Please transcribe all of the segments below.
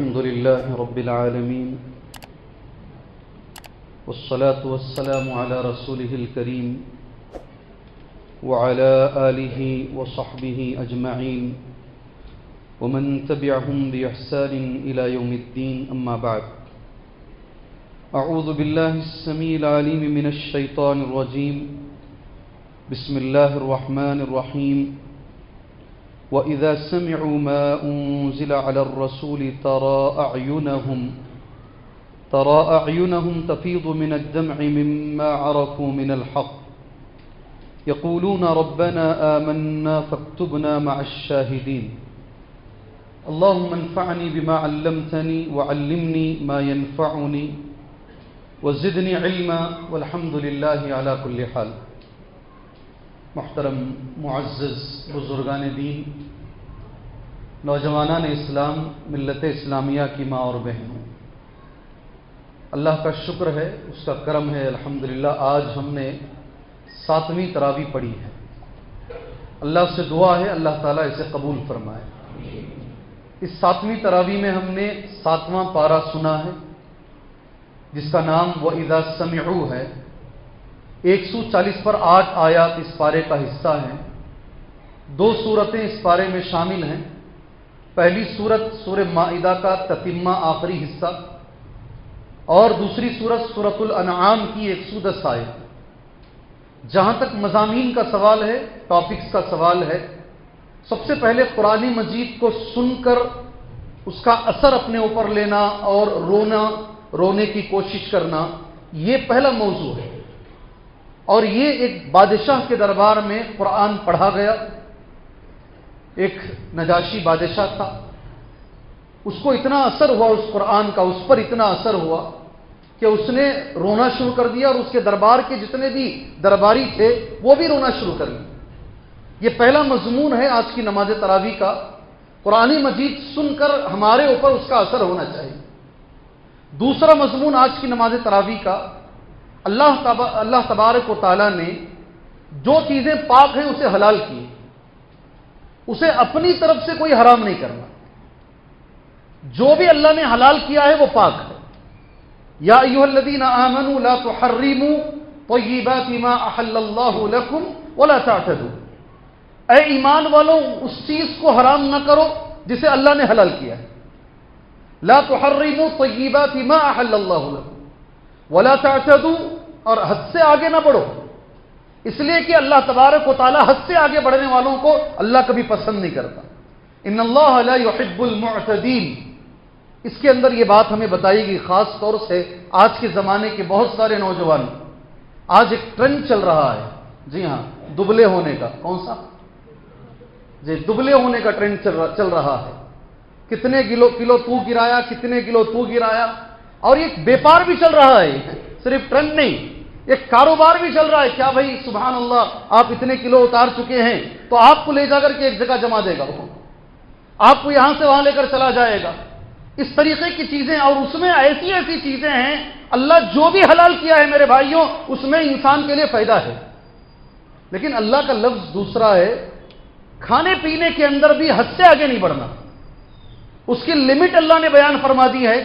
الحمد لله رب العالمين والصلاة والسلام على رسوله الكريم وعلى آله وصحبه أجمعين ومن تبعهم بإحسان إلى يوم الدين. أما بعد، أعوذ بالله السميع العليم من الشيطان الرجيم. بسم الله الرحمن الرحيم. وَإِذَا سَمِعُوا مَا أُنزِلَ عَلَى الرَّسُولِ تَرَى أَعْيُنَهُمْ تَفِيضُ مِنَ الدَّمْعِ مِمَّا عَرَفُوا مِنَ الْحَقِّ يَقُولُونَ رَبَّنَا آمَنَّا فَاكْتُبْنَا مَعَ الشَّاهِدِينَ. اللهم انفعني بما علمتني وعلمني ما ينفعني وزدني علما والحمد لله على كل حال. محترم معزز بزرگان دین، نوجوانان اسلام، ملت اسلامیہ کی ماں اور بہنوں، اللہ کا شکر ہے، اس کا کرم ہے، الحمدللہ آج ہم نے 7ویں تراویح پڑھی ہے. اللہ سے دعا ہے اللہ تعالیٰ اسے قبول فرمائے. اس 7ویں تراویح میں ہم نے 7واں پارہ سنا ہے جس کا نام وَإِذَا سَمِعُوا ہے. 140 پر 8 آیات اس پارے کا حصہ ہیں. 2 سورتیں اس پارے میں شامل ہیں. پہلی سورت سورہ مائدہ کا تتمہ آخری حصہ، اور دوسری سورت سورۃ الانعام کی 110 آیت. جہاں تک مضامین کا سوال ہے، ٹاپکس کا سوال ہے، سب سے پہلے قرآن مجید کو سن کر اس کا اثر اپنے اوپر لینا اور رونے کی کوشش کرنا، یہ پہلا موضوع ہے. اور یہ ایک بادشاہ کے دربار میں قرآن پڑھا گیا. ایک نجاشی بادشاہ تھا، اس کو اتنا اثر ہوا اس قرآن کا، اس پر اتنا اثر ہوا کہ اس نے رونا شروع کر دیا، اور اس کے دربار کے جتنے بھی درباری تھے وہ بھی رونا شروع کر دیا. یہ پہلا مضمون ہے آج کی نماز تراویح کا. قرآن مجید سن کر ہمارے اوپر اس کا اثر ہونا چاہیے. دوسرا مضمون آج کی نماز تراویح کا، اللہ تبارک و تعالیٰ نے جو چیزیں پاک ہیں اسے حلال کی، اسے اپنی طرف سے کوئی حرام نہیں کرنا. جو بھی اللہ نے حلال کیا ہے وہ پاک ہے. یا ایھا الذین آمنوا لا تحرموا طیبات ما احل اللہ لکم ولا تعتدوا. اے ایمان والوں، اس چیز کو حرام نہ کرو جسے اللہ نے حلال کیا ہے. لا تحرموا طیبات ما احل اللہ لکم ولا تعتدوا، اور حد سے آگے نہ بڑھو، اس لیے کہ اللہ تبارک و تعالی حد سے آگے بڑھنے والوں کو اللہ کبھی پسند نہیں کرتا. ان اللہ لا يحب المعتدین. اس کے اندر یہ بات ہمیں بتائی گئی خاص طور سے آج کے زمانے کے بہت سارے نوجوان. آج ایک ٹرینڈ چل رہا ہے، جی ہاں، دبلے ہونے کا. کون سا؟ جی، دبلے ہونے کا ٹرینڈ چل رہا ہے. کتنے کلو تو گرایا، کتنے کلو تو گرایا. اور ایک بیپار بھی چل رہا ہے، صرف ٹرینڈ نہیں، ایک کاروبار بھی چل رہا ہے. کیا بھائی، سبحان اللہ، آپ اتنے کلو اتار چکے ہیں تو آپ کو لے جا کر کے ایک جگہ جما دے گا، آپ کو یہاں سے وہاں لے کر چلا جائے گا. اس طریقے کی چیزیں، اور اس میں ایسی ایسی چیزیں ہیں، اللہ جو بھی حلال کیا ہے میرے بھائیوں، اس میں انسان کے لیے فائدہ ہے. لیکن اللہ کا لفظ دوسرا ہے. کھانے پینے کے اندر بھی حد سے آگے نہیں بڑھنا. اس کی لمٹ اللہ نے بیان فرما دی ہے.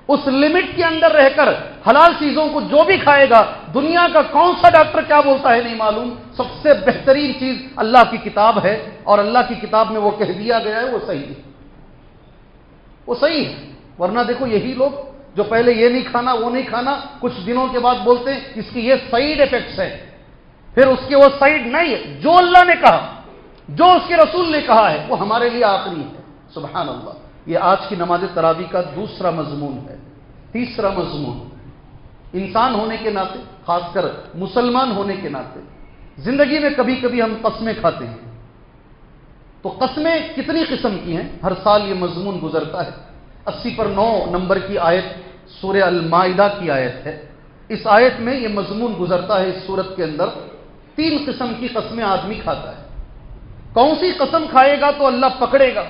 اس لمٹ کے اندر رہ کر حلال چیزوں کو جو بھی کھائے گا، دنیا کا کون سا ڈاکٹر کیا بولتا ہے نہیں معلوم، سب سے بہترین چیز اللہ کی کتاب ہے، اور اللہ کی کتاب میں وہ کہہ دیا گیا ہے وہ صحیح ہے، وہ صحیح ہے. ورنہ دیکھو، یہی لوگ جو پہلے یہ نہیں کھانا وہ نہیں کھانا، کچھ دنوں کے بعد بولتے ہیں اس کی یہ سائیڈ ایفیکٹس ہیں، پھر اس کے وہ سائیڈ نہیں ہے. جو اللہ نے کہا، جو اس کے رسول نے کہا ہے، وہ ہمارے لیے آخری ہے. سبحان اللہ. یہ آج کی نماز تراویح کا دوسرا مضمون ہے. تیسرا مضمون، انسان ہونے کے ناطے، خاص کر مسلمان ہونے کے ناطے، زندگی میں کبھی کبھی ہم قسمیں کھاتے ہیں. تو قسمیں کتنی قسم کی ہیں؟ ہر سال یہ مضمون گزرتا ہے. 80 پر 9 نمبر کی آیت سورہ المائدہ کی آیت ہے. اس آیت میں یہ مضمون گزرتا ہے. اس سورت کے اندر 3 قسم کی قسمیں آدمی کھاتا ہے. کون سی قسم کھائے گا تو اللہ پکڑے گا،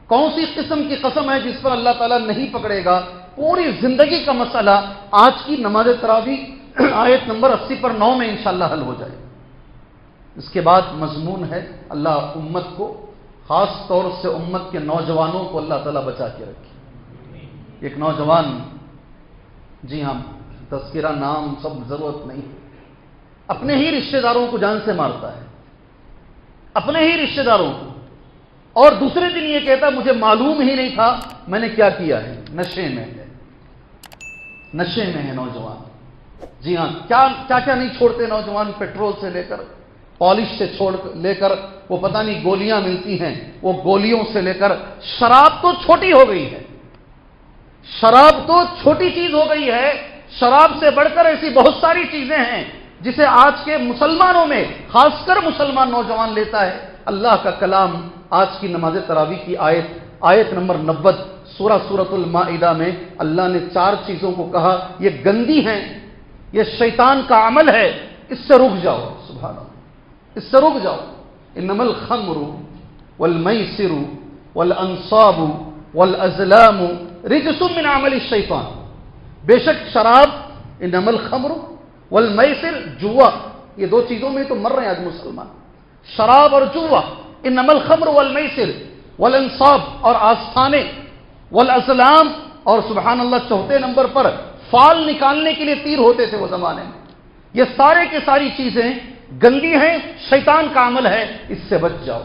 کون سی قسم کی قسم ہے جس پر اللہ تعالیٰ نہیں پکڑے گا، پوری زندگی کا مسئلہ آج کی نماز تراویح آیت نمبر 80 پر 9 میں انشاءاللہ حل ہو جائے. اس کے بعد مضمون ہے اللہ امت کو، خاص طور سے امت کے نوجوانوں کو اللہ تعالیٰ بچا کے رکھے. ایک نوجوان، جی ہاں تذکرہ نام سب ضرورت نہیں، اپنے ہی رشتہ داروں کو جان سے مارتا ہے، اپنے ہی رشتہ داروں کو، اور دوسرے دن یہ کہتا مجھے معلوم ہی نہیں تھا میں نے کیا کیا ہے۔ نشے میں ہے، نشے میں ہے نوجوان۔ جی ہاں، کیا کیا نہیں چھوڑتے نوجوان، پیٹرول سے لے کر، پالش سے لے کر، وہ پتہ نہیں گولیاں ملتی ہیں، وہ گولیوں سے لے کر شراب تو چھوٹی ہو گئی ہے، شراب تو چھوٹی چیز ہو گئی ہے، شراب سے بڑھ کر ایسی بہت ساری چیزیں ہیں جسے آج کے مسلمانوں میں خاص کر مسلمان نوجوان لیتا ہے۔ اللہ کا کلام آج کی نماز تراویح کی آیت نمبر 90 سورۃ المائدہ میں اللہ نے 4 چیزوں کو کہا یہ گندی ہیں، یہ شیطان کا عمل ہے، اس سے رک جاؤ۔ سبحان اللہ، اس سے رک جاؤ۔ انما الخمر والمیسر والانصاب والازلام رجس من عمل الشیطان، بے شک شراب، انما الخمر والمیسر، جوا، یہ 2 چیزوں میں تو مر رہے ہیں آج مسلمان، شراب اور جوا۔ انما الخمر والمیسر والانصاب، اور آستانے، والازلام، اور سبحان اللہ 4 نمبر پر فال نکالنے کے لیے تیر ہوتے تھے وہ زمانے میں۔ یہ سارے کے ساری چیزیں گندی ہیں، شیطان کا عمل ہے، اس سے بچ جاؤ۔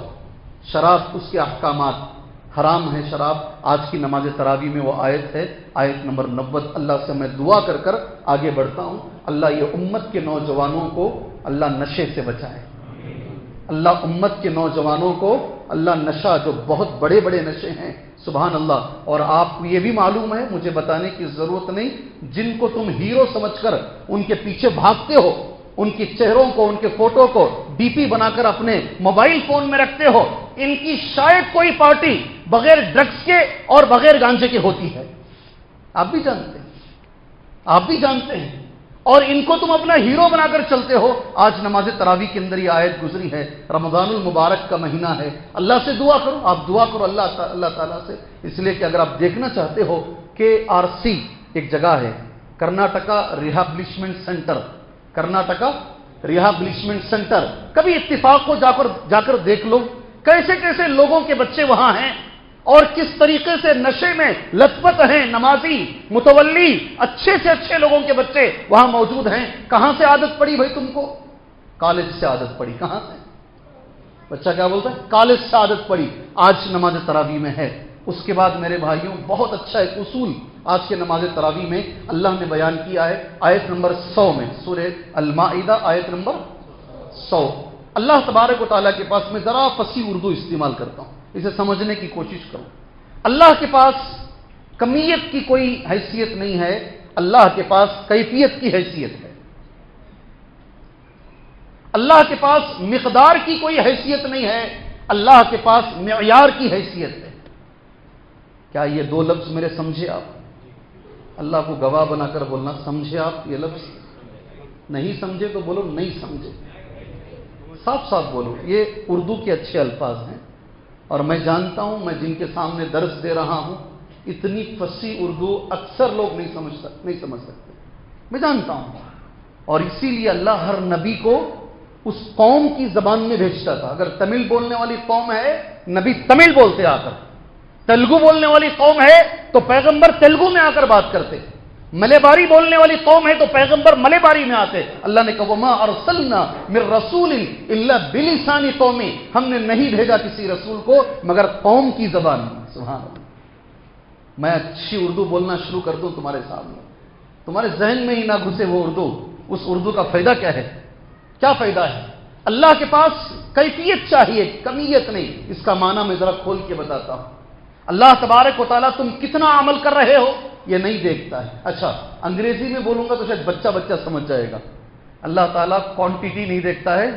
شراب، اس کے احکامات، حرام ہے شراب۔ آج کی نماز تراویح میں وہ آیت ہے، آیت نمبر 90۔ اللہ سے میں دعا کر کر آگے بڑھتا ہوں، اللہ یہ امت کے نوجوانوں کو اللہ نشے سے بچائے، اللہ امت کے نوجوانوں کو اللہ نشہ، جو بہت بڑے بڑے نشے ہیں، سبحان اللہ۔ اور آپ کو یہ بھی معلوم ہے، مجھے بتانے کی ضرورت نہیں، جن کو تم ہیرو سمجھ کر ان کے پیچھے بھاگتے ہو، ان کے چہروں کو، ان کے فوٹو کو ڈی پی بنا کر اپنے موبائل فون میں رکھتے ہو، ان کی شاید کوئی پارٹی بغیر ڈرگس کے اور بغیر گانجے کے ہوتی ہے، آپ بھی جانتے ہیں، آپ بھی جانتے ہیں، اور ان کو تم اپنا ہیرو بنا کر چلتے ہو۔ آج نماز تراویح کے اندر یہ آیت گزری ہے، رمضان المبارک کا مہینہ ہے، اللہ سے دعا کرو، آپ دعا کرو اللہ تعالیٰ سے، اس لیے کہ اگر آپ دیکھنا چاہتے ہو کہ KRC ایک جگہ ہے، Karnataka rehabilitation centre, Karnataka rehabilitation centre, کبھی اتفاق کو جا کر دیکھ لو، کیسے کیسے لوگوں کے بچے وہاں ہیں، اور کس طریقے سے نشے میں لت پت ہیں، نمازی، متولی، اچھے سے اچھے لوگوں کے بچے وہاں موجود ہیں۔ کہاں سے عادت پڑی بھائی تم کو؟ کالج سے عادت پڑی۔ کہاں سے؟ بچہ کیا بولتا ہے؟ کالج سے عادت پڑی، آج نماز تراویح میں ہے۔ اس کے بعد میرے بھائیوں، بہت اچھا ایک اصول آج کے نماز تراویح میں اللہ نے بیان کیا ہے، آیت نمبر 100 میں، سورہ المائدہ آیت نمبر 100۔ اللہ تبارک و تعالیٰ کے پاس، میں ذرا فصیح اردو استعمال کرتا ہوں، اسے سمجھنے کی کوشش کرو۔ اللہ کے پاس کمیت کی کوئی حیثیت نہیں ہے، اللہ کے پاس کیفیت کی حیثیت ہے۔ اللہ کے پاس مقدار کی کوئی حیثیت نہیں ہے، اللہ کے پاس معیار کی حیثیت ہے۔ کیا یہ 2 لفظ میرے سمجھے آپ؟ اللہ کو گواہ بنا کر بولنا، سمجھے آپ یہ لفظ؟ نہیں سمجھے تو بولو نہیں سمجھے، صاف صاف بولو۔ یہ اردو کے اچھے الفاظ ہیں، اور میں جانتا ہوں، میں جن کے سامنے درس دے رہا ہوں، اتنی فصیح اردو اکثر لوگ نہیں سمجھ سکتے، میں جانتا ہوں۔ اور اسی لیے اللہ ہر نبی کو اس قوم کی زبان میں بھیجتا تھا۔ اگر تمل بولنے والی قوم ہے، نبی تمل بولتے آ کر، تیلگو بولنے والی قوم ہے تو پیغمبر تیلگو میں آ کر بات کرتے، ملے باری بولنے والی قوم ہے تو پیغمبر ملے باری میں آتے۔ اللہ نے کہا وَمَا أَرْسَلْنَا مِن رَّسُولٍ إِلَّا بِلِسَانِ قَوْمِهِ، ہم نے نہیں بھیجا کسی رسول کو مگر قوم کی زبان میں۔ سبحان اللہ۔ میں اچھی اردو بولنا شروع کر دوں تمہارے سامنے، تمہارے ذہن میں ہی نہ گھسے وہ اردو، اس اردو کا فائدہ کیا ہے؟ کیا فائدہ ہے؟ اللہ کے پاس کیفیت چاہیے، کمیت نہیں۔ اس کا معنی میں ذرا کھول کے بتاتا ہوں۔ اللہ تبارک و تعالیٰ تم کتنا عمل کر رہے ہو یہ نہیں دیکھتا ہے۔ اچھا انگریزی میں بولوں گا تو شاید بچہ سمجھ جائے گا۔ اللہ تعالیٰ کوانٹٹی نہیں دیکھتا ہے۔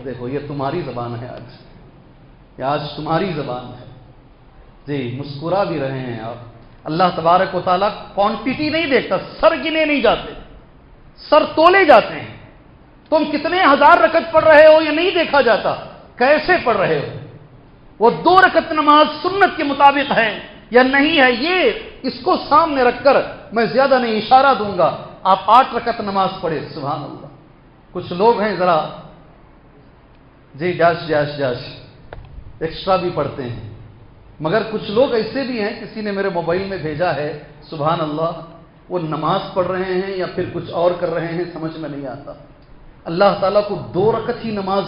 دیکھو یہ تمہاری زبان ہے، آج تمہاری زبان ہے جی، مسکرا بھی رہے ہیں آپ۔ اللہ تبارک و تعالیٰ کوانٹٹی نہیں دیکھتا، سر گنے نہیں جاتے، سر تولے جاتے ہیں۔ تم کتنے ہزار رکعت پڑھ رہے ہو یہ نہیں دیکھا جاتا، کیسے پڑھ رہے ہو، وہ 2 رکعت نماز سنت کے مطابق ہے یا نہیں ہے، یہ اس کو سامنے رکھ کر میں زیادہ نہیں اشارہ دوں گا۔ آپ 8 رکعت نماز پڑھے، سبحان اللہ۔ کچھ لوگ ہیں ذرا جی جاش ایکسٹرا بھی پڑھتے ہیں، مگر کچھ لوگ ایسے بھی ہیں، کسی نے میرے موبائل میں بھیجا ہے، سبحان اللہ، وہ نماز پڑھ رہے ہیں یا پھر کچھ اور کر رہے ہیں، سمجھ میں نہیں آتا۔ اللہ تعالیٰ کو 2 رکعت ہی نماز،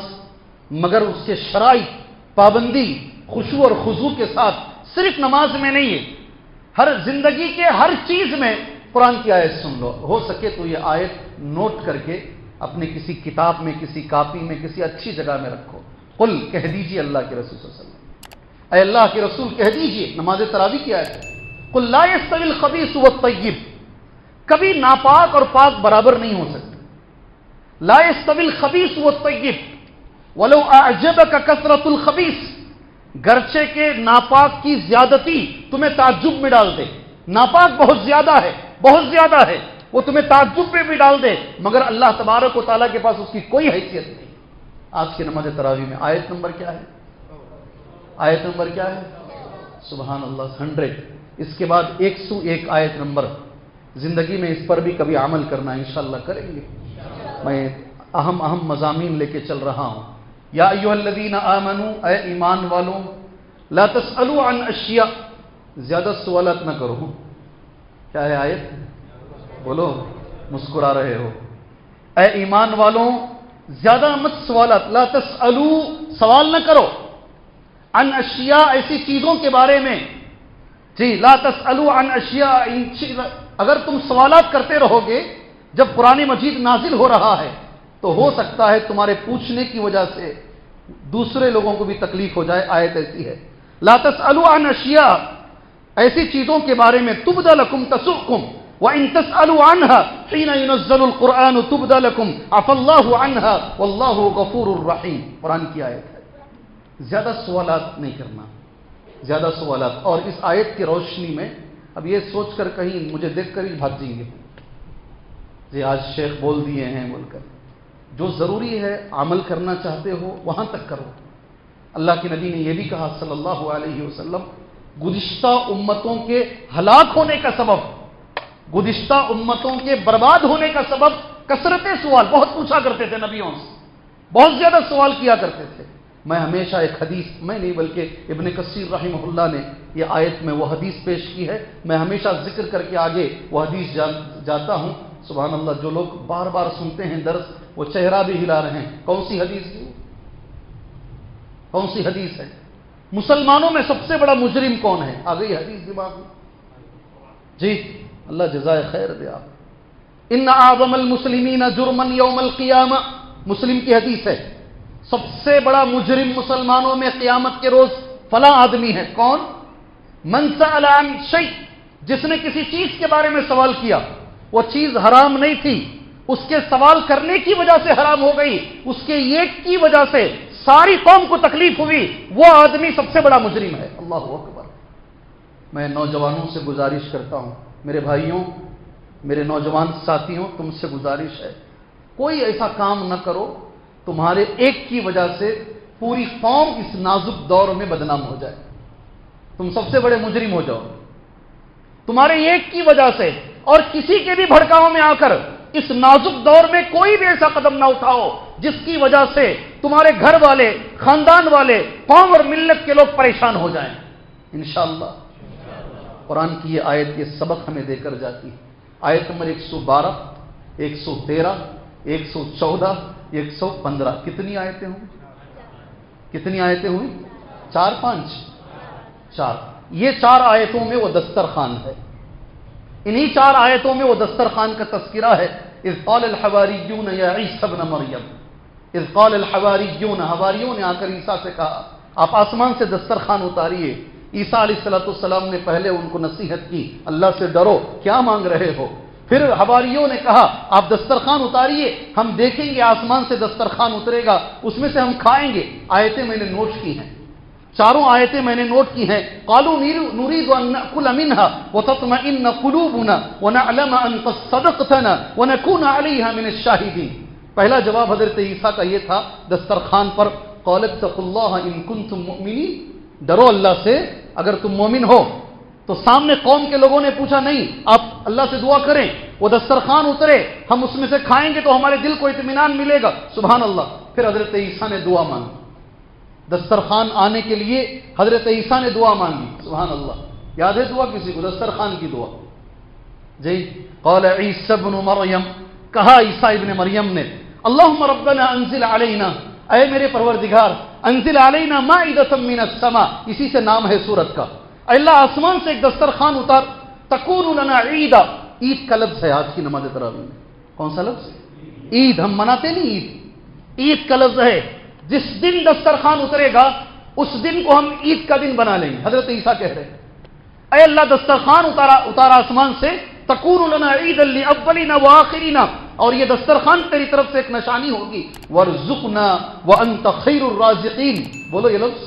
مگر اس کے شرائط، پابندی، خشوع اور خضوع کے ساتھ، صرف نماز میں نہیں ہے، ہر زندگی کے ہر چیز میں قرآن کی آیت سن لو۔ ہو سکے تو یہ آیت نوٹ کر کے اپنے کسی کتاب میں، کسی کاپی میں، کسی اچھی جگہ میں رکھو۔ قل، کہہ دیجئے اللہ کے رسول صلی اللہ علیہ وسلم، اے اللہ کے رسول کہہ دیجئے، نماز تراویح کی آیت ہے، قل لا یستوی الخبیث والطیب، کبھی ناپاک اور پاک برابر نہیں ہو سکتے۔ لا یستوی الخبیث والطیب ولو اعجبک کثرۃ الخبیث، گرچہ کہ ناپاک کی زیادتی تمہیں تعجب میں ڈال دے، ناپاک بہت زیادہ ہے، بہت زیادہ ہے، وہ تمہیں تعجب میں بھی ڈال دے، مگر اللہ تبارک و تعالیٰ کے پاس اس کی کوئی حیثیت نہیں۔ آج کی نماز تراویح میں آیت نمبر کیا ہے؟ آیت نمبر کیا ہے؟ سبحان اللہ، 100۔ اس کے بعد 101 آیت نمبر، زندگی میں اس پر بھی کبھی عمل کرنا انشاءاللہ کریں گے۔ میں اہم مضامین لے کے چل رہا ہوں۔ یا ایھا الذین آمنوا، اے ایمان والوں، لا تسألوا عن اشیاء، زیادہ سوالات نہ کرو۔ کیا ہے آیت؟ بولو، مسکرا رہے ہو۔ اے ایمان والوں، زیادہ مت سوالات، لا تسألوا، سوال نہ کرو، عن اشیاء، ایسی چیزوں کے بارے میں، جی، لا تسألوا عن اشیاء، اگر تم سوالات کرتے رہو گے جب قرآن مجید نازل ہو رہا ہے تو ہو سکتا ہے تمہارے پوچھنے کی وجہ سے دوسرے لوگوں کو بھی تکلیف ہو جائے۔ آیت ایسی ہے، لا تسألوا عن اشیاء، ایسی چیزوں کے بارے میں، تبد لکم تسؤکم وان تسألوا عنها حين ينزل القرآن تبد لکم عفى الله عنها والله غفور الرحیم، قرآن کی آیت ہے۔ زیادہ سوالات نہیں کرنا، زیادہ سوالات۔ اور اس آیت کی روشنی میں اب یہ سوچ کر کہیں مجھے دیکھ کر ہی بھاگ جائیں گے، جی آج شیخ بول دیے ہیں بول کر، جو ضروری ہے عمل کرنا چاہتے ہو وہاں تک کرو۔ اللہ کے نبی نے یہ بھی کہا صلی اللہ علیہ وسلم، گزشتہ امتوں کے ہلاک ہونے کا سبب، گزشتہ امتوں کے برباد ہونے کا سبب کثرت سوال، بہت پوچھا کرتے تھے نبیوں سے، بہت زیادہ سوال کیا کرتے تھے۔ میں ہمیشہ ایک حدیث، میں نہیں بلکہ ابن کثیر رحمہ اللہ نے یہ آیت میں وہ حدیث پیش کی ہے، میں ہمیشہ ذکر کر کے آگے وہ حدیث جاتا ہوں۔ سبحان اللہ، جو لوگ بار بار سنتے ہیں درس وہ چہرہ بھی ہلا رہے ہیں۔ کون سی حدیث ہے؟ کون سی حدیث ہے؟ مسلمانوں میں سب سے بڑا مجرم کون ہے؟ آ گئی حدیث دماغ میں؟ جی، اللہ جزائے خیر دے آپ۔ ان اعظم المسلمین جرما یوم القیامہ، مسلم کی حدیث ہے، سب سے بڑا مجرم مسلمانوں میں قیامت کے روز فلاں آدمی ہے۔ کون؟ من سأل عن شیء، جس نے کسی چیز کے بارے میں سوال کیا، وہ چیز حرام نہیں تھی، اس کے سوال کرنے کی وجہ سے حرام ہو گئی، اس کے ایک کی وجہ سے ساری قوم کو تکلیف ہوئی، وہ آدمی سب سے بڑا مجرم ہے۔ اللہ اکبر۔ میں نوجوانوں سے گزارش کرتا ہوں، میرے بھائیوں، میرے نوجوان ساتھیوں، تم سے گزارش ہے، کوئی ایسا کام نہ کرو تمہارے ایک کی وجہ سے پوری قوم اس نازک دور میں بدنام ہو جائے، تم سب سے بڑے مجرم ہو جاؤ تمہارے ایک کی وجہ سے۔ اور کسی کے بھی بھڑکاؤ میں آ کر اس نازک دور میں کوئی بھی ایسا قدم نہ اٹھاؤ جس کی وجہ سے تمہارے گھر والے، خاندان والے، قوم اور ملت کے لوگ پریشان ہو جائیں۔ انشاءاللہ قرآن کی یہ آیت یہ سبق ہمیں دے کر جاتی ہے۔ آیت نمبر 112، 113، 114، 115، کتنی آیتیں ہوئی؟ کتنی آیتیں ہوئی؟ 4 5 4۔ یہ 4 آیتوں میں وہ دسترخوان ہے، انہی 4 آیتوں میں وہ دسترخوان کا تذکرہ ہے۔ اذ قال الحواریون یا عیسی ابن مریم، اذ قال الحواریون، حواریوں نے آ کر عیسیٰ سے کہا آپ آسمان سے دسترخوان اتاریے۔ عیسیٰ علیہ السلام نے پہلے ان کو نصیحت کی، اللہ سے ڈرو، کیا مانگ رہے ہو؟ پھر حواریوں نے کہا آپ دسترخوان اتاریے، ہم دیکھیں گے آسمان سے دسترخوان اترے گا، اس میں سے ہم کھائیں گے۔ آیتیں میں نے نوٹ کی ہیں، 4 آیتیں میں نے نوٹ کی ہیں۔ قالوا نريد ان ناكل منها وتطمئن قلوبنا ونعلم ان قد صدقتنا ونكون عليها من الشاهدين۔ پہلا جواب حضرت عیسیٰ کا یہ تھا دسترخوان پر، قالت اتقوا الله ان كنتم مؤمنين، ڈرو اللہ سے اگر تم مومن ہو۔ تو سامنے قوم کے لوگوں نے پوچھا نہیں، آپ اللہ سے دعا کریں، وہ دسترخوان اترے، ہم اس میں سے کھائیں گے تو ہمارے دل کو اطمینان ملے گا۔ سبحان اللہ۔ پھر حضرت عیسیٰ نے دعا مانگی، دسترخوان آنے کے لیے حضرت عیسیٰ نے دعا مانگی. سبحان اللہ. یاد ہے دعا کسی کو؟ دسترخوان کی دعا. جی قال عیسی ابن مریم، کہا عیسیٰ ابن مریم نے، اللہم ربنا انزل علینا، اے میرے پروردگار انزل علینا مائدۃ من السماء، اسی سے نام ہے سورت کا. اے اللہ آسمان سے ایک دسترخوان اتار، تکون لنا عیدا، عید کا لفظ ہے آج کی نماز تراویح میں. کون سا لفظ؟ عید. ہم مناتے نہیں عید، عید کا لفظ ہے. جس دن دسترخوان اترے گا اس دن کو ہم عید کا دن بنا لیں گے. حضرت عیسیٰ کہہ رہے ہیں اے اللہ دسترخوان اتارا آسمان سے، تکون لنا عیدا لاولینا وآخرینا، اور یہ دسترخوان تیری طرف سے ایک نشانی ہوگی. وارزقنا وانت خیر الرازقین. بولو یہ لفظ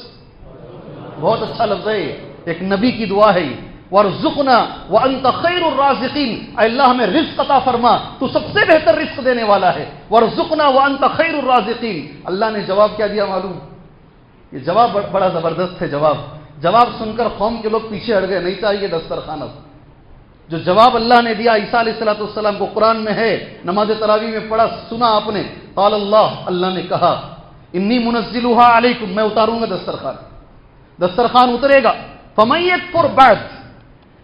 بہت اچھا لفظ ہے، ایک نبی کی دعا ہے. وارزقنا وانت خیر الرازقین، اے اللہ ہمیں رزق عطا فرما، تو سب سے بہتر رزق دینے والا ہے. وارزقنا وانت خیر الرازقین. اللہ نے جواب کیا دیا معلوم؟ یہ جواب بڑا زبردست ہے. جواب سن کر قوم کے لوگ پیچھے ہٹ گئے، نہیں چاہیے دسترخوان. اب جو جواب اللہ نے دیا عیسیٰ علیہ السلام کو قرآن میں ہے، نماز تراویح میں پڑھا، سنا آپ نے. قال اللہ نے کہا انی منزلها علیکم، میں اتاروں گا دسترخوان اترے گا. فمن یکفر بعد،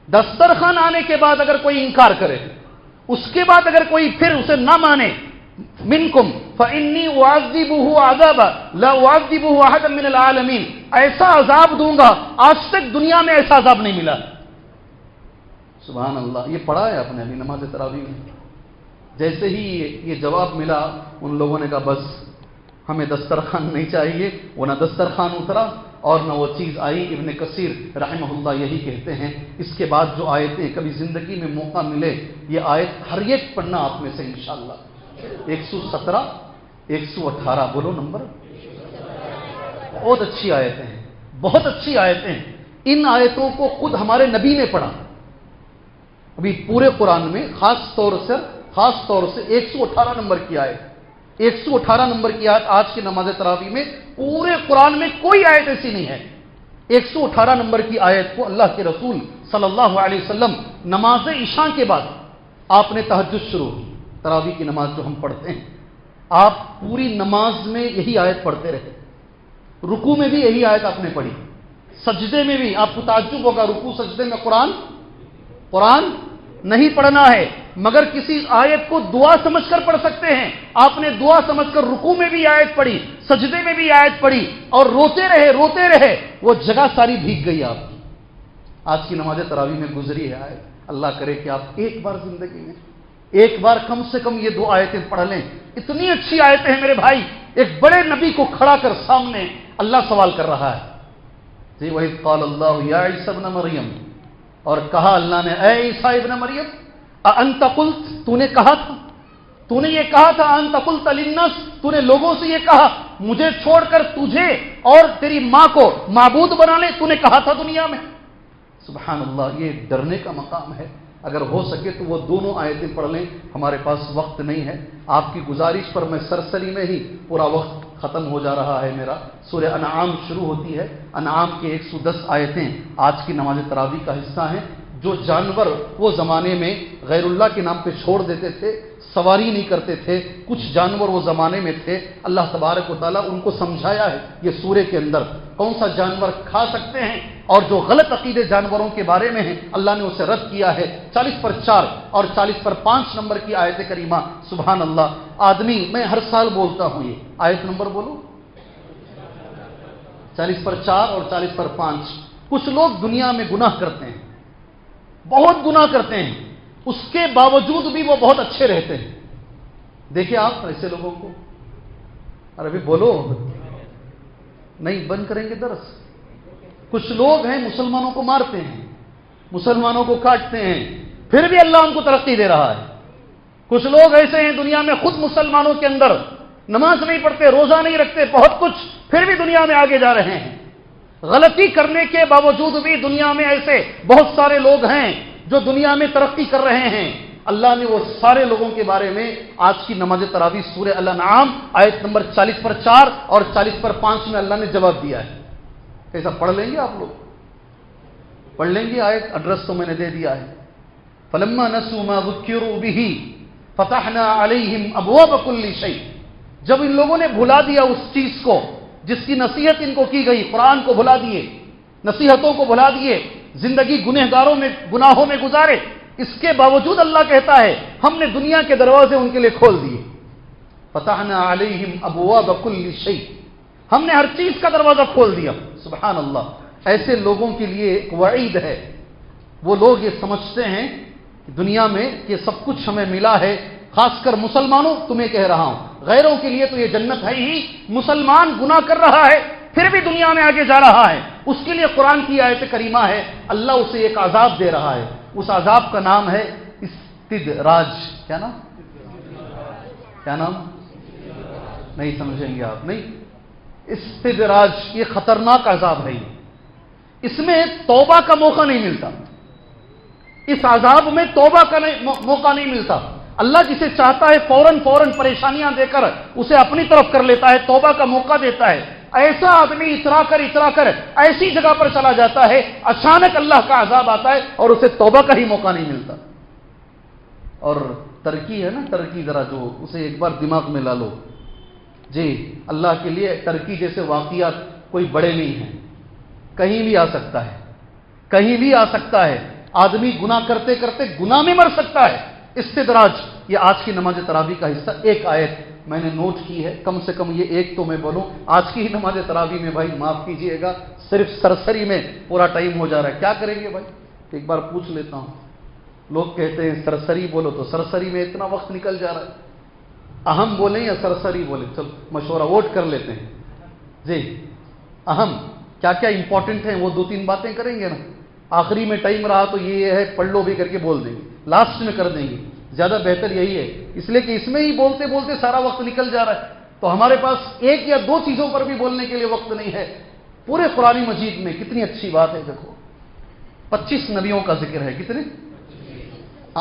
دسترخوان آنے کے بعد اگر کوئی انکار کرے، اس کے بعد اگر کوئی پھر اسے نہ مانے، منکم فانی اعذبه عذابا لا اعذبه احدا من العالمین، ایسا عذاب دوں گا آج تک دنیا میں ایسا عذاب نہیں ملا. سبحان اللہ. یہ پڑھا ہے آپ نے ابھی نماز تراویح میں. جیسے ہی یہ جواب ملا ان لوگوں نے کہا بس ہمیں دسترخوان نہیں چاہیے. وہ نہ دسترخوان اترا اور نہ وہ چیز آئی. ابن کثیر رحمہ اللہ یہی کہتے ہیں اس کے بعد جو آیتیں کبھی زندگی میں موقع ملے یہ آیت ہر ایک پڑھنا آپ میں سے انشاءاللہ. 117 118 بولو نمبر. بہت اچھی آیتیں ہیں، بہت اچھی آیتیں ہیں. ان آیتوں کو خود ہمارے نبی نے پڑھا. ابھی پورے قرآن میں خاص طور سے 118 نمبر کی آیت، 118 نمبر کی آیت آج کی نماز تراویح میں پورے قرآن میں کوئی آیت ایسی نہیں ہے. 118 نمبر کی آیت کو اللہ کے رسول صلی اللہ علیہ وسلم نماز عشاء کے بعد آپ نے تہجد شروع کی. تراویح کی نماز جو ہم پڑھتے ہیں، آپ پوری نماز میں یہی آیت پڑھتے رہے. رکوع میں بھی یہی آیت آپ نے پڑھی، سجدے میں بھی. آپ کو تعجب ہوگا رکوع سجدے میں قرآن نہیں پڑھنا ہے، مگر کسی آیت کو دعا سمجھ کر پڑھ سکتے ہیں. آپ نے دعا سمجھ کر رکوع میں بھی آیت پڑھی، سجدے میں بھی آیت پڑھی، اور روتے رہے وہ جگہ ساری بھیگ گئی آپ کی. آج کی نماز تراویح میں گزری ہے آیت. اللہ کرے کہ آپ ایک بار زندگی میں ایک بار کم سے کم یہ 2 آیتیں پڑھ لیں. اتنی اچھی آیتیں ہیں میرے بھائی. ایک بڑے نبی کو کھڑا کر سامنے اللہ سوال کر رہا ہے. جی وَإِذْ قَالَ اللَّهُ يَا عِيسَى ابْنَ مَرْيَمَ، اور کہا اللہ نے اے عیسیٰ ابن مریم، اَأَنْتَ قُلْتَ، تو نے کہا تھا، تو نے یہ کہا تھا، أَأَنْتَ قُلْتَ لِلنَّاسِ، تو نے لوگوں سے یہ کہا مجھے چھوڑ کر تجھے اور تیری ماں کو معبود بنا لے، تو نے کہا تھا دنیا میں. سبحان اللہ. یہ ڈرنے کا مقام ہے. اگر ہو سکے تو وہ دونوں آیتیں پڑھ لیں. ہمارے پاس وقت نہیں ہے. آپ کی گزارش پر میں سرسری میں ہی پورا وقت ختم ہو جا رہا ہے میرا. سورہ انعام شروع ہوتی ہے. انعام کے 110 آیتیں آج کی نماز تراویح کا حصہ ہیں. جو جانور وہ زمانے میں غیر اللہ کے نام پہ چھوڑ دیتے تھے، سواری نہیں کرتے تھے، کچھ جانور وہ زمانے میں تھے، اللہ تبارک و تعالیٰ ان کو سمجھایا ہے یہ سورے کے اندر کون سا جانور کھا سکتے ہیں، اور جو غلط عقیدے جانوروں کے بارے میں ہیں اللہ نے اسے رد کیا ہے. 40/4 اور 40/5 نمبر کی آیت کریمہ. سبحان اللہ. آدمی، میں ہر سال بولتا ہوں یہ آیت نمبر بولو، 40/4 اور 40/5. کچھ لوگ دنیا میں گناہ کرتے ہیں، بہت گناہ کرتے ہیں، اس کے باوجود بھی وہ بہت اچھے رہتے ہیں. دیکھیں آپ ایسے لوگوں کو. ارے بھی بولو، نہیں بند کریں گے درس. کچھ لوگ ہیں مسلمانوں کو مارتے ہیں، مسلمانوں کو کاٹتے ہیں، پھر بھی اللہ ان کو ترقی دے رہا ہے. کچھ لوگ ایسے ہیں دنیا میں خود مسلمانوں کے اندر نماز نہیں پڑھتے، روزہ نہیں رکھتے، بہت کچھ، پھر بھی دنیا میں آگے جا رہے ہیں. غلطی کرنے کے باوجود بھی دنیا میں ایسے بہت سارے لوگ ہیں جو دنیا میں ترقی کر رہے ہیں. اللہ نے وہ سارے لوگوں کے بارے میں آج کی نماز تراویح سورہ الانعام آیت نمبر 40/4 اور 40/5 میں اللہ نے جواب دیا ہے. کیسا پڑھ لیں گے آپ لوگ؟ پڑھ لیں گے آیت. ایڈریس تو میں نے دے دیا ہے. فلما نسوا ما ذکروا به فتحنا علیہم ابواب کل شیء. جب ان لوگوں نے بھلا دیا اس چیز کو جس کی نصیحت ان کو کی گئی، قرآن کو بھلا دیے، نصیحتوں کو بھلا دیے، زندگی گناہوں میں گزارے، اس کے باوجود اللہ کہتا ہے ہم نے دنیا کے دروازے ان کے لیے کھول دیے۔ فتحنا علیہم ابواب کل شیء، ہم نے ہر چیز کا دروازہ کھول دیا۔ سبحان اللہ، ایسے لوگوں کے لیے ایک وعید ہے۔ وہ لوگ یہ سمجھتے ہیں کہ دنیا میں کہ سب کچھ ہمیں ملا ہے، خاص کر مسلمانوں، تمہیں کہہ رہا ہوں، غیروں کے لیے تو یہ جنت ہے ہی۔ مسلمان گناہ کر رہا ہے پھر بھی دنیا میں آگے جا رہا ہے، اس کے لیے قرآن کی آیت کریمہ ہے، اللہ اسے ایک عذاب دے رہا ہے۔ اس عذاب کا نام ہے استدراج۔ کیا نام؟ کیا نام؟ نہیں سمجھیں گے آپ؟ نہیں، استدراج یہ خطرناک عذاب ہے۔ اس میں توبہ کا موقع نہیں ملتا، اس عذاب میں توبہ کا موقع نہیں ملتا۔ اللہ جسے چاہتا ہے فوراً پریشانیاں دے کر اسے اپنی طرف کر لیتا ہے، توبہ کا موقع دیتا ہے۔ ایسا آدمی اترا کر ایسی جگہ پر چلا جاتا ہے، اچانک اللہ کا عذاب آتا ہے اور اسے توبہ کا ہی موقع نہیں ملتا۔ اور ترکی ہے نا، ترکی ذرا جو اسے ایک بار دماغ میں لا لو جی، اللہ کے لیے ترکی جیسے واقعات کوئی بڑے نہیں ہیں، کہیں بھی آ سکتا ہے، کہیں بھی آ سکتا ہے۔ آدمی گناہ کرتے کرتے گناہ میں مر سکتا ہے۔ استدراج یہ آج کی نماز تراویح کا حصہ، ایک آیت میں نے نوٹ کی ہے، کم سے کم یہ ایک تو میں بولوں آج کی ہی نماز تراویح میں۔ بھائی معاف کیجئے گا، صرف سرسری میں پورا ٹائم ہو جا رہا ہے، کیا کریں گے بھائی؟ ایک بار پوچھ لیتا ہوں۔ لوگ کہتے ہیں سرسری بولو، تو سرسری میں اتنا وقت نکل جا رہا ہے، اہم بولیں یا سرسری بولیں؟ چلو مشورہ ووٹ کر لیتے ہیں جی۔ اہم کیا کیا امپورٹنٹ ہیں وہ 2-3 باتیں کریں گے نا، آخری میں ٹائم رہا تو یہ ہے پڑھ لو بھی کر کے بول دیں گے، لاسٹ میں کر دیں گے، زیادہ بہتر یہی ہے، اس لیے کہ اس میں ہی بولتے بولتے سارا وقت نکل جا رہا ہے، تو ہمارے پاس 1 یا 2 چیزوں پر بھی بولنے کے لیے وقت نہیں ہے۔ پورے قرآن مجید میں کتنی اچھی بات ہے، دیکھو 25 نبیوں کا ذکر ہے، کتنے؟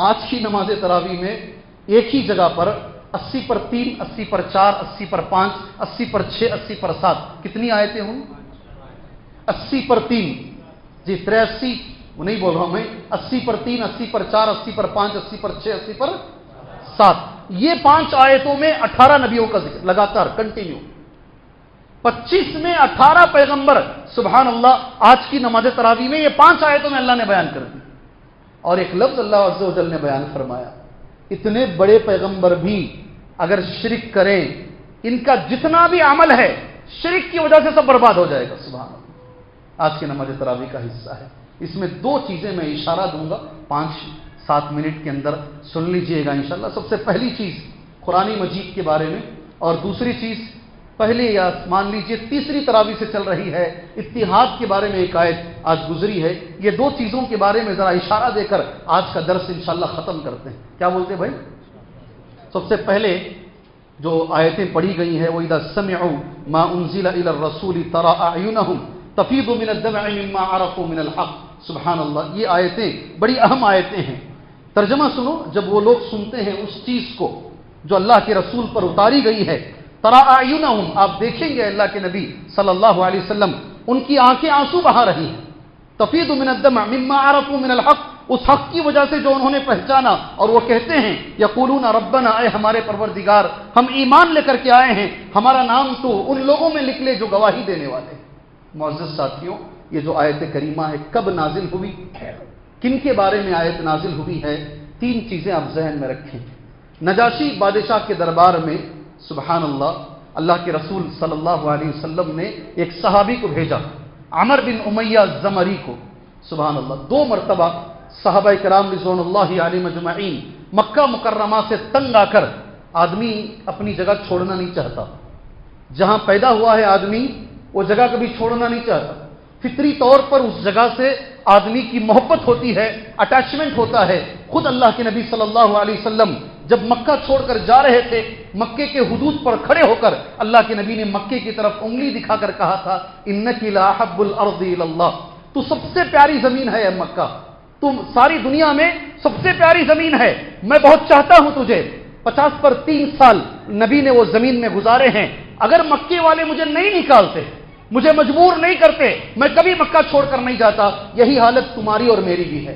آج کی نماز تراویح میں ایک ہی جگہ پر 80 پر 3، 80 پر 4، 80 پر 5، 80 پر 6، 80 پر 7 کتنی آیتیں ہوں؟ 80 پر 3 جی، 83 وہ نہیں بول رہا ہوں میں، 80 پر 3، 80 پر 4، 80 پر 5، 80 پر 6، 80 پر 7، یہ 5 آیتوں میں 18 نبیوں کا ذکر لگاتار کنٹینیو، 25 میں 18 پیغمبر۔ سبحان اللہ، آج کی نماز تراویح میں یہ 5 آیتوں میں اللہ نے بیان کر دی، اور ایک لفظ اللہ عز و جل نے بیان فرمایا، اتنے بڑے پیغمبر بھی اگر شرک کریں، ان کا جتنا بھی عمل ہے شرک کی وجہ سے سب برباد ہو جائے گا۔ سبحان اللہ، آج کی نماز تراویح کا حصہ ہے۔ اس میں 2 چیزیں میں اشارہ دوں گا، 5-7 منٹ کے اندر سن لیجئے گا انشاءاللہ۔ سب سے پہلی چیز قرآن مجید کے بارے میں، اور دوسری چیز پہلے یا مان لیجئے تیسری تراویح سے چل رہی ہے، اتحاد کے بارے میں ایک آیت آج گزری ہے۔ یہ 2 چیزوں کے بارے میں ذرا اشارہ دے کر آج کا درس انشاءاللہ ختم کرتے ہیں، کیا بولتے ہیں بھائی؟ سب سے پہلے جو آیتیں پڑھی گئی ہیں، وَإِذَا سَمِعُوا مَا أُنزِلَ إِلَى الرَّسُولِ تَرَىٰ أَعْيُنَهُمْ تَفِيضُ مِنَ الدَّمْعِ مِمَّا عَرَفُوا مِنَ الْحَقِّ۔ سبحان اللہ، یہ آیتیں بڑی اہم آیتیں ہیں۔ ترجمہ سنو، جب وہ لوگ سنتے ہیں اس چیز کو جو اللہ کے رسول پر اتاری گئی ہے، تَرَىٰ أَعْيُنَهُمْ، آپ دیکھیں گے اللہ کے نبی صلی اللہ علیہ وسلم ان کی آنکھیں آنسو بہا رہی ہیں، تفیض من الدمع مما عرفوا من الحق، اس حق کی وجہ سے جو انہوں نے پہچانا، اور وہ کہتے ہیں یقولون ربنا، اے ہمارے پروردگار، ہم ایمان لے کر کے آئے ہیں، ہمارا نام تو ان لوگوں میں لکھ لے جو گواہی دینے والے ہیں۔ معزز ساتھیوں، یہ جو آیت کریمہ ہے کب نازل ہوئی، کن کے بارے میں آیت نازل ہوئی ہے؟ 3 چیزیں آپ ذہن میں رکھیں۔ نجاشی بادشاہ کے دربار میں سبحان اللہ، اللہ کے رسول صلی اللہ علیہ وسلم نے ایک صحابی کو بھیجا، عمر بن امیہ الزمری کو۔ سبحان اللہ، 2 مرتبہ صحابہ کرام رضوان اللہ علیہ مجمعین مکہ مکرمہ سے تنگ آ کر، آدمی اپنی جگہ چھوڑنا نہیں چاہتا، جہاں پیدا ہوا ہے آدمی وہ جگہ کبھی چھوڑنا نہیں چاہتا، فطری طور پر اس جگہ سے آدمی کی محبت ہوتی ہے، اٹیچمنٹ ہوتا ہے۔ خود اللہ کے نبی صلی اللہ علیہ وسلم جب مکہ چھوڑ کر جا رہے تھے، مکے کے حدود پر کھڑے ہو کر اللہ کے نبی نے مکے کی طرف انگلی دکھا کر کہا تھا، انک لاحب الارض الی اللہ، تو سب سے پیاری زمین ہے اے مکہ، تم ساری دنیا میں سب سے پیاری زمین ہے، میں بہت چاہتا ہوں تجھے۔ 50 پر 3 سال نبی نے وہ زمین میں گزارے ہیں، اگر مکے والے مجھے نہیں نکالتے، مجھے مجبور نہیں کرتے، میں کبھی مکہ چھوڑ کر نہیں جاتا۔ یہی حالت تمہاری اور میری بھی ہے،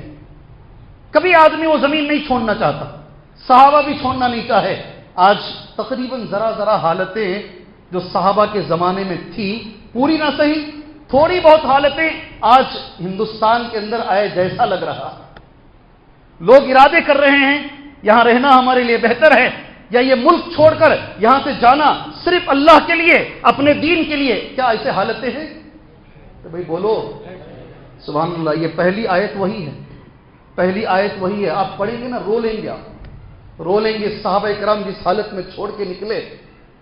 کبھی آدمی وہ زمین نہیں چھوڑنا چاہتا، صحابہ بھی چھوڑنا نہیں چاہے۔ آج تقریباً ذرا حالتیں جو صحابہ کے زمانے میں تھی، پوری نہ صحیح، تھوڑی بہت حالتیں آج ہندوستان کے اندر آئے جیسا لگ رہا ہے۔ لوگ ارادے کر رہے ہیں یہاں رہنا ہمارے لیے بہتر ہے، یا یہ ملک چھوڑ کر یہاں سے جانا صرف اللہ کے لیے، اپنے دین کے لیے۔ کیا ایسے حالتیں ہیں؟ تو بھائی بولو سبحان اللہ۔ یہ پہلی آیت وہی ہے، پہلی آیت وہی ہے۔ آپ پڑھیں گے نا، رو لیں گے، آپ رو لیں گے۔ صحابہ کرام جس حالت میں چھوڑ کے نکلے،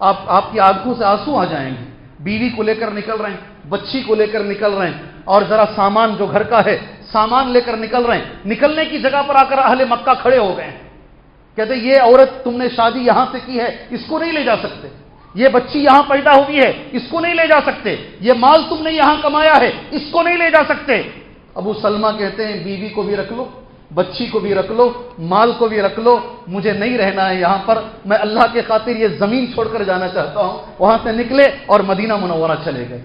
آپ کی آنکھوں سے آنسو آ جائیں گے۔ بیوی کو لے کر نکل رہے ہیں، بچی کو لے کر نکل رہے ہیں، اور ذرا سامان جو گھر کا ہے سامان لے کر نکل رہے ہیں۔ نکلنے کی جگہ پر آ کر اہل مکہ کھڑے ہو گئے ہیں، کہتے یہ عورت تم نے شادی یہاں سے کی ہے، اس کو نہیں لے جا سکتے۔ یہ بچی یہاں پیدا ہوئی ہے، اس کو نہیں لے جا سکتے۔ یہ مال تم نے یہاں کمایا ہے، اس کو نہیں لے جا سکتے۔ ابو سلمہ کہتے ہیں بیوی کو بھی رکھ لو، بچی کو بھی رکھ لو، مال کو بھی رکھ لو، مجھے نہیں رہنا ہے یہاں پر، میں اللہ کے خاطر یہ زمین چھوڑ کر جانا چاہتا ہوں۔ وہاں سے نکلے اور مدینہ منورہ چلے گئے۔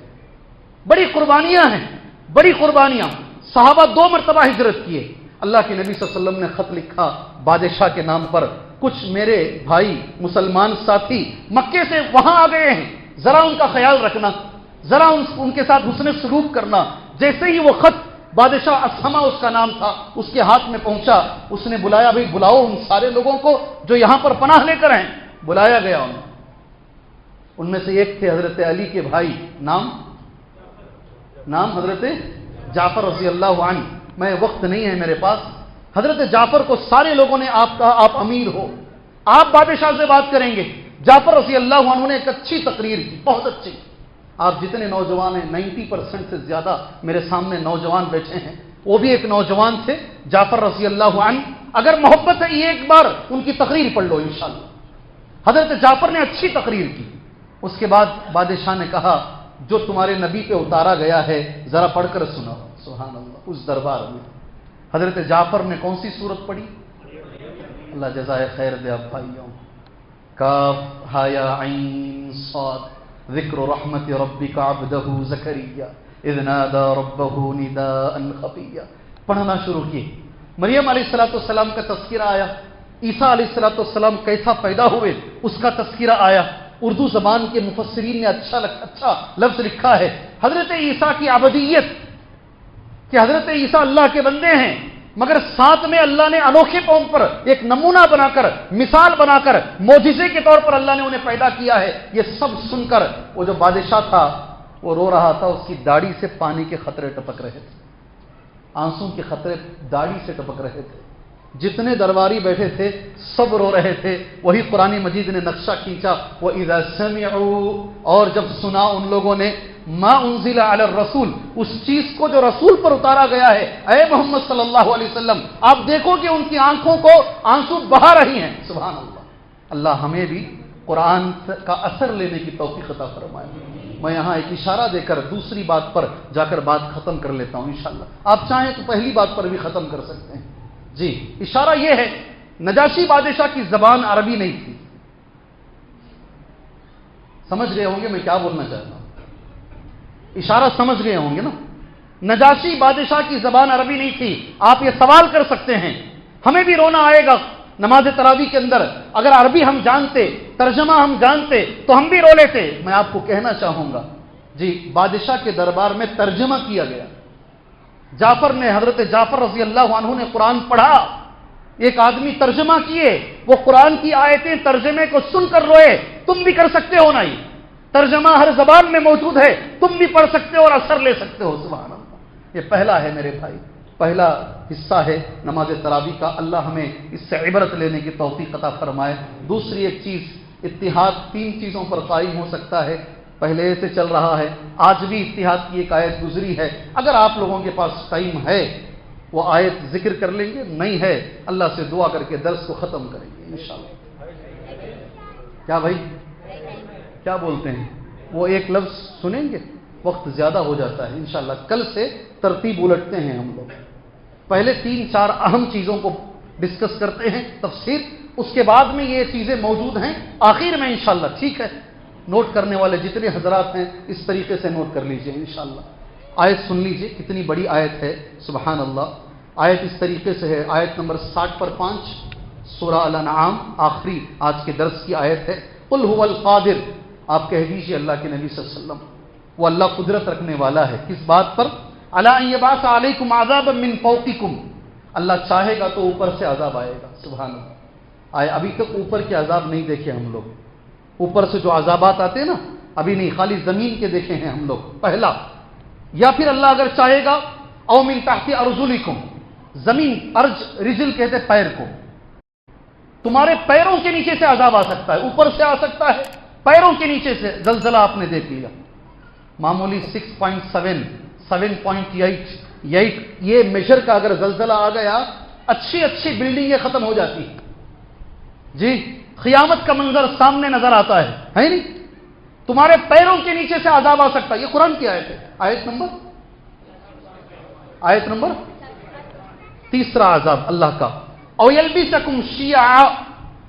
بڑی قربانیاں ہیں، بڑی قربانیاں۔ صحابہ 2 مرتبہ ہجرت کیے۔ اللہ کے نبی صلی اللہ علیہ وسلم نے خط لکھا بادشاہ کے نام پر، کچھ میرے بھائی مسلمان ساتھی مکے سے وہاں آ گئے ہیں، ذرا ان کا خیال رکھنا، ذرا ان کے ساتھ حسن سلوک کرنا۔ جیسے ہی وہ خط بادشاہ اسما اس کا نام تھا، اس کے ہاتھ میں پہنچا، اس نے بلایا، بھائی بلاؤ ان سارے لوگوں کو جو یہاں پر پناہ لے کر ہیں۔ بلایا گیا ان میں سے ایک تھے حضرت علی کے بھائی، نام حضرت جعفر رضی اللہ عنہ۔ میں وقت نہیں ہے میرے پاس، حضرت جعفر کو سارے لوگوں نے آپ کہا آپ امیر ہو، آپ بادشاہ سے بات کریں گے۔ جعفر رضی اللہ عنہ نے ایک اچھی تقریر کی، بہت اچھی۔ آپ جتنے نوجوان ہیں 90% سے زیادہ میرے سامنے نوجوان بیٹھے ہیں، وہ بھی ایک نوجوان تھے جعفر رضی اللہ عنہ۔ اگر محبت ہے یہ ایک بار ان کی تقریر پڑھ لو انشاءاللہ۔ حضرت جعفر نے اچھی تقریر کی۔ اس کے بعد بادشاہ نے کہا جو تمہارے نبی پہ اتارا گیا ہے ذرا پڑھ کر سناؤ۔ سبحان اللہ۔ اس دربار میں حضرت جعفر نے کون سی سورت پڑھی؟ اللہ جزائے خیر دے آپ بھائیوں۔ کاف ہا یا عین صاد ذکر رحمت ربک عبدہ زکریا اذ نادى ربہ نداء خفیا۔ پڑھنا شروع کیے۔ مریم علیہ السلام کا تذکرہ آیا، عیسیٰ علیہ السلام کیسا پیدا ہوئے اس کا تذکرہ آیا۔ اردو زبان کے مفسرین نے اچھا لفظ لکھا ہے، حضرت عیسیٰ کی عبدیت، کہ حضرت عیسیٰ اللہ کے بندے ہیں، مگر ساتھ میں اللہ نے انوکھے قوم پر ایک نمونہ بنا کر، مثال بنا کر، معجزے کے طور پر اللہ نے انہیں پیدا کیا ہے۔ یہ سب سن کر وہ جو بادشاہ تھا وہ رو رہا تھا، اس کی داڑھی سے پانی کے خطرے ٹپک رہے تھے، آنسو کے خطرے داڑھی سے ٹپک رہے تھے۔ جتنے درباری بیٹھے تھے سب رو رہے تھے۔ وہی قرآن مجید نے نقشہ کھینچا، وَإِذَا سَمِعُوا، اور جب سنا ان لوگوں نے، ما انزل علی الرسول، اس چیز کو جو رسول پر اتارا گیا ہے، اے محمد صلی اللہ علیہ وسلم، آپ دیکھو کہ ان کی آنکھوں کو آنسو بہا رہی ہیں۔ سبحان اللہ۔ اللہ ہمیں بھی قرآن کا اثر لینے کی توفیق عطا فرمائے۔ میں یہاں ایک اشارہ دے کر دوسری بات پر جا کر بات ختم کر لیتا ہوں انشاءاللہ۔ آپ چاہیں تو پہلی بات پر بھی ختم کر سکتے ہیں۔ جی، اشارہ یہ ہے، نجاشی بادشاہ کی زبان عربی نہیں تھی۔ سمجھ گئے ہوں گے میں کیا بولنا چاہتا ہوں، اشارہ سمجھ گئے ہوں گے نا۔ نجاشی بادشاہ کی زبان عربی نہیں تھی۔ آپ یہ سوال کر سکتے ہیں، ہمیں بھی رونا آئے گا نماز تراویح کے اندر، اگر عربی ہم جانتے، ترجمہ ہم جانتے تو ہم بھی رو لیتے۔ میں آپ کو کہنا چاہوں گا، جی بادشاہ کے دربار میں ترجمہ کیا گیا۔ حضرت جعفر رضی اللہ عنہ نے قرآن پڑھا، ایک آدمی ترجمہ کیے، وہ قرآن کی آیتیں ترجمے کو سن کر روئے۔ تم بھی کر سکتے ہو نا، یہ ترجمہ ہر زبان میں موجود ہے، تم بھی پڑھ سکتے ہو اور اثر لے سکتے ہو۔ سبحان اللہ۔ یہ پہلا ہے میرے بھائی، پہلا حصہ ہے نماز تراویح کا۔ اللہ ہمیں اس سے عبرت لینے کی توفیق عطا فرمائے۔ دوسری ایک چیز، اتحاد 3 چیزوں پر قائم ہو سکتا ہے، پہلے سے چل رہا ہے، آج بھی اتحاد کی ایک آیت گزری ہے۔ اگر آپ لوگوں کے پاس ٹائم ہے وہ آیت ذکر کر لیں گے، نہیں ہے اللہ سے دعا کر کے درس کو ختم کریں گے انشاءاللہ۔ کیا بھائی کیا بولتے ہیں؟ وہ ایک لفظ سنیں گے، وقت زیادہ ہو جاتا ہے انشاءاللہ۔ کل سے ترتیب الٹتے ہیں ہم لوگ، پہلے 3-4 اہم چیزوں کو ڈسکس کرتے ہیں تفسیر، اس کے بعد میں یہ چیزیں موجود ہیں آخر میں انشاءاللہ۔ ٹھیک ہے، نوٹ کرنے والے جتنے حضرات ہیں اس طریقے سے نوٹ کر لیجئے انشاءاللہ۔ آیت سن لیجئے، کتنی بڑی آیت ہے، سبحان اللہ۔ آیت اس طریقے سے ہے، آیت نمبر 60 پر 5 سورہ الانعام، آخری آج کے درس کی آیت ہے۔ قل هو القادر، آپ کہہ دیجیے اللہ کے نبی صلی اللہ علیہ وسلم، وہ اللہ قدرت رکھنے والا ہے کس بات پر؟ الا ان یبعث علیکم عذابا من فوقکم، اللہ چاہے گا تو اوپر سے عذاب آئے گا. سبحان اللہ. آئے ابھی تک اوپر کے عذاب نہیں دیکھے ہم لوگ. اوپر سے جو عذابات آتے ہیں نا، ابھی نہیں، خالی زمین کے دیکھے ہیں ہم لوگ پہلا. یا پھر اللہ اگر چاہے گا او من تحت ارجلکم، زمین، ارج رجل کہتے پیر کو، تمہارے پیروں کے نیچے سے عذاب آ سکتا ہے، اوپر سے آ سکتا ہے، پیروں کے نیچے سے. زلزلہ آپ نے دیکھ لیا، معمولی 6.7 7.8 یہ میجر کا اگر زلزلہ آ گیا، اچھی اچھی بلڈنگیں ختم ہو جاتی ہیں. جی، قیامت کا منظر سامنے نظر آتا ہے نہیں؟ تمہارے پیروں کے نیچے سے عذاب آ سکتا ہے. یہ قرآن کی آیت ہے. آیت نمبر تیسرا عذاب اللہ کا، او یلبسکم شیعا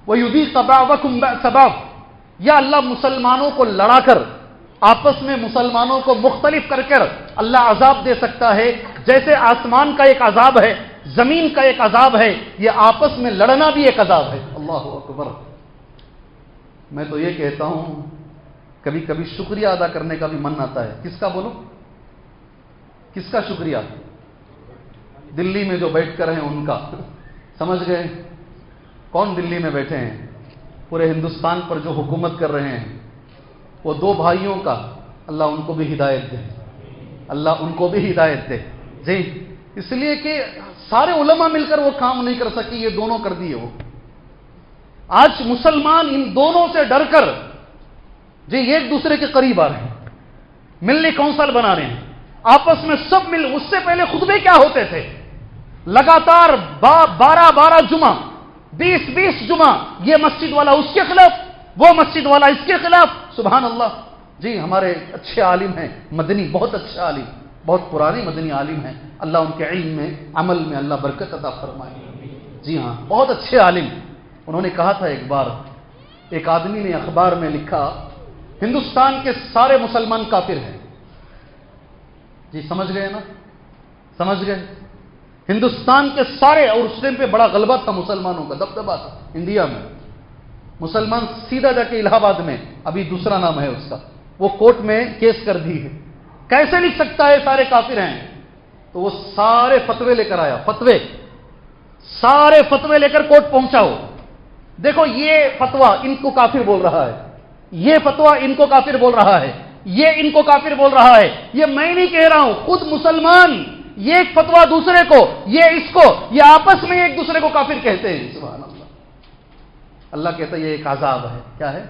ویذیق بعضکم بأس بعض، یا اللہ مسلمانوں کو لڑا کر، آپس میں مسلمانوں کو مختلف کر کر اللہ عذاب دے سکتا ہے. جیسے آسمان کا ایک عذاب ہے، زمین کا ایک عذاب ہے، یہ آپس میں لڑنا بھی ایک عذاب ہے. اللہ اکبر. میں تو یہ کہتا ہوں کبھی کبھی شکریہ ادا کرنے کا بھی من آتا ہے. کس کا بولو؟ کس کا شکریہ؟ دلی میں جو بیٹھ کر ہیں ان کا. سمجھ گئے کون دلی میں بیٹھے ہیں؟ پورے ہندوستان پر جو حکومت کر رہے ہیں وہ دو بھائیوں کا. اللہ ان کو بھی ہدایت دے، اللہ ان کو بھی ہدایت دے. جی، اس لیے کہ سارے علماء مل کر وہ کام نہیں کر سکی، یہ دونوں کر دیے. وہ آج مسلمان ان دونوں سے ڈر کر جی ایک دوسرے کے قریب آ رہے ہیں، ملنے کونسل بنا رہے ہیں، آپس میں سب مل. اس سے پہلے خطبے کیا ہوتے تھے؟ لگاتار 12 جمعہ، 20 جمعہ، یہ مسجد والا اس کے خلاف، وہ مسجد والا اس کے خلاف. سبحان اللہ. جی، ہمارے اچھے عالم ہیں مدنی، بہت اچھے عالم، بہت پرانے مدنی عالم ہیں. اللہ ان کے علم میں، عمل میں اللہ برکت عطا فرمائے. جی ہاں، بہت اچھے عالم. انہوں نے کہا تھا ایک بار، ایک آدمی نے اخبار میں لکھا ہندوستان کے سارے مسلمان کافر ہیں. جی سمجھ گئے نا؟ سمجھ گئے؟ ہندوستان کے سارے، اور اس ٹائم پہ بڑا غلبہ تھا مسلمانوں کا، دبدبا تھا انڈیا میں. مسلمان سیدھا جا کے الہ آباد میں، ابھی دوسرا نام ہے اس کا، وہ کورٹ میں کیس کر دی ہے. کیسے لکھ سکتا ہے سارے کافر ہیں؟ تو وہ سارے فتوے لے کر آیا، سارے فتوے لے کر کورٹ پہنچاؤ. دیکھو یہ فتوا ان کو کافر بول رہا ہے، یہ فتوا ان کو کافر بول رہا ہے، یہ ان کو کافر بول رہا ہے. یہ میں نہیں کہہ رہا ہوں، خود مسلمان یہ ایک فتوا دوسرے کو، یہ اس کو، یہ آپس میں ایک دوسرے کو کافر کہتے ہیں. سبحان اللہ. اللہ کہتا ہے یہ ایک عذاب ہے. کیا ہے؟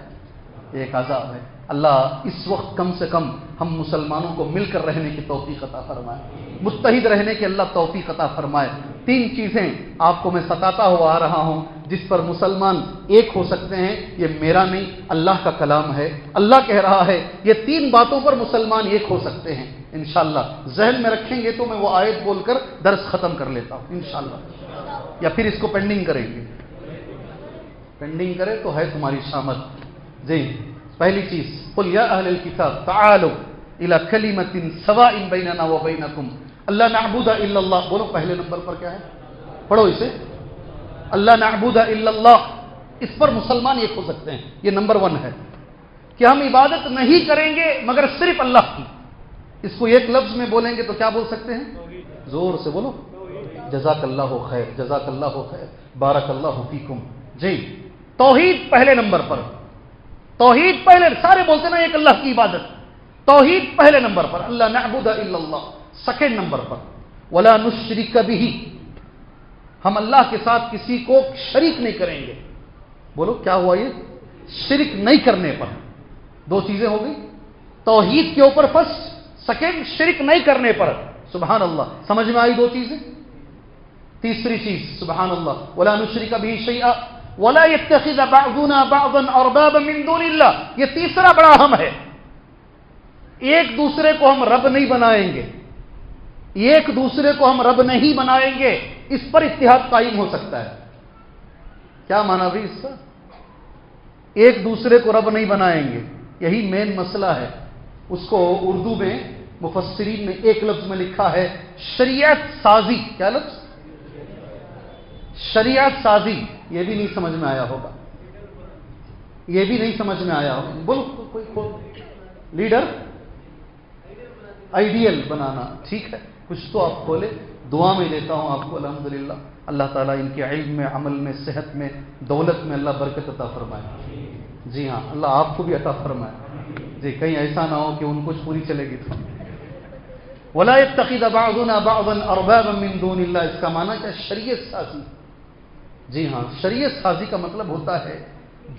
یہ ایک عذاب ہے. اللہ اس وقت کم سے کم ہم مسلمانوں کو مل کر رہنے کی توفیق عطا فرمائے، متحد رہنے کی اللہ توفیق عطا فرمائے. 3 چیزیں آپ کو میں ستاتا ہوا آ رہا ہوں جس پر مسلمان ایک ہو سکتے ہیں. یہ میرا نہیں، اللہ کا کلام ہے. اللہ کہہ رہا ہے یہ 3 باتوں پر مسلمان ایک ہو سکتے ہیں. انشاءاللہ ذہن میں رکھیں گے تو میں وہ آیت بول کر درس ختم کر لیتا ہوں انشاءاللہ. یا پھر اس کو پینڈنگ کریں گے؟ پینڈنگ کرے تو ہے تمہاری شامت. جی، پہلی چیز، قل یا اہل الکتاب تعالوا الی کلمۃ سواء بیننا وبینکم اللہ نعبد الا اللہ. بولو پہلے نمبر پر کیا ہے؟ پڑھو اسے، اللہ نعبد الا اللہ. اس پر مسلمان ایک ہو سکتے ہیں. یہ نمبر 1 ہے کہ ہم عبادت نہیں کریں گے مگر صرف اللہ کی. اس کو ایک لفظ میں بولیں گے تو کیا بول سکتے ہیں؟ زور سے بولو، جزاک اللہ خیر، جزاک اللہ خیر، بارک اللہ فیکم. جی، توحید پہلے نمبر پر. توحید پہلے، سارے بولتے نا ایک اللہ کی عبادت. توحید پہلے نمبر پر، اللہ نعبد الا اللہ. سیکنڈ نمبر پر ولا نشرک بہ، ہم اللہ کے ساتھ کسی کو شریک نہیں کریں گے. بولو کیا ہوا؟ یہ شرک نہیں کرنے پر. 2 چیزیں ہو گئی، توحید کے اوپر فرسٹ، سیکنڈ شرک نہیں کرنے پر. سبحان اللہ. سمجھ میں آئی 2 چیزیں؟ تیسری چیز سبحان اللہ، ولا نشرک بہ شیئا ولا يتخذ بعضنا بعضا اربابا من دون اللہ. یہ تیسرا بڑا اہم ہے. ایک دوسرے کو ہم رب نہیں بنائیں گے، ایک دوسرے کو ہم رب نہیں بنائیں گے. اس پر اتحاد قائم ہو سکتا ہے. کیا مانا بھی اس کا؟ ایک دوسرے کو رب نہیں بنائیں گے، یہی مین مسئلہ ہے. اس کو اردو میں مفسرین نے ایک لفظ میں لکھا ہے شریعت سازی. کیا لفظ؟ شریعت سازی. یہ بھی نہیں سمجھ میں آیا ہوگا، یہ بھی نہیں سمجھ میں آیا ہوگا. بولو کوئی کھول لیڈر آئیڈیل بنانا، ٹھیک ہے، کچھ تو آپ کھولے. دعا میں دیتا ہوں آپ کو الحمدللہ اللہ تعالیٰ ان کے علم میں، عمل میں، صحت میں، دولت میں اللہ برکت عطا فرمائے. جی ہاں، اللہ آپ کو بھی عطا فرمائے. جی کہیں ایسا نہ ہو کہ ان کو پوری چلے گی تو. وَلَا يَتَّخِذَ بَعْضُنَا بَعْضًا أَرْبَابًا مِّن دُونِ اللَّهِ، اس کا معنی کیا؟ شریعت سازی. جی ہاں، شریعت سازی کا مطلب ہوتا ہے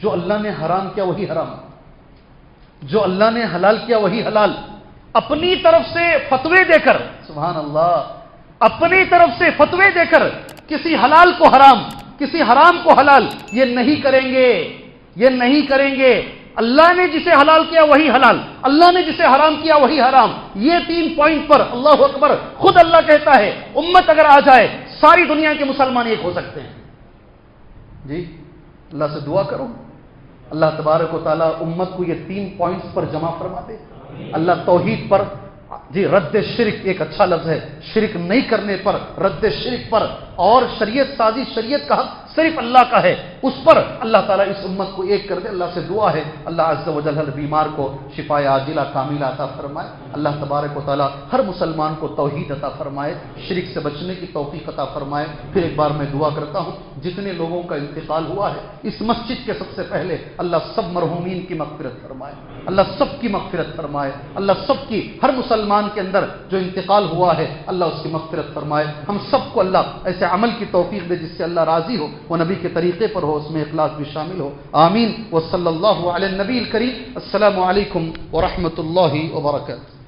جو اللہ نے حرام کیا وہی حرام، جو اللہ نے حلال کیا وہی حلال، اپنی طرف سے فتوے دے کر، سبحان اللہ، اپنی طرف سے فتوے دے کر کسی حلال کو حرام، کسی حرام کو حلال یہ نہیں کریں گے، یہ نہیں کریں گے. اللہ نے جسے حلال کیا وہی حلال، اللہ نے جسے حرام کیا وہی حرام. یہ 3 پوائنٹ پر اللہ اکبر، خود اللہ کہتا ہے امت اگر آ جائے ساری دنیا کے مسلمان ایک ہو سکتے ہیں. جی اللہ سے دعا کرو اللہ تبارک و تعالیٰ امت کو یہ 3 پوائنٹس پر جمع فرما دے. اللہ توحید پر، جی رد شرک ایک اچھا لفظ ہے، شرک نہیں کرنے پر، رد شرک پر، اور شریعت سازی، شریعت کا حق صرف اللہ کا ہے، اس پر اللہ تعالیٰ اس امت کو ایک کر دے. اللہ سے دعا ہے اللہ عز و جل ہر بیمار کو شفا عاجلہ کاملہ عطا فرمائے. اللہ تبارک و تعالیٰ ہر مسلمان کو توحید عطا فرمائے، شرک سے بچنے کی توفیق عطا فرمائے. پھر ایک بار میں دعا کرتا ہوں جتنے لوگوں کا انتقال ہوا ہے اس مسجد کے سب سے پہلے اللہ سب مرحومین کی مغفرت فرمائے، اللہ سب کی مغفرت فرمائے، اللہ سب کی، ہر مسلمان کے اندر جو انتقال ہوا ہے اللہ اس کی مغفرت فرمائے. ہم سب کو اللہ ایسے عمل کی توفیق دے جس سے اللہ راضی ہو، وہ نبی کے طریقے پر ہو، اس میں اخلاص بھی شامل ہو. آمین. وصلی اللہ علی النبی الکریم. السلام علیکم ورحمۃ اللہ وبرکاتہ.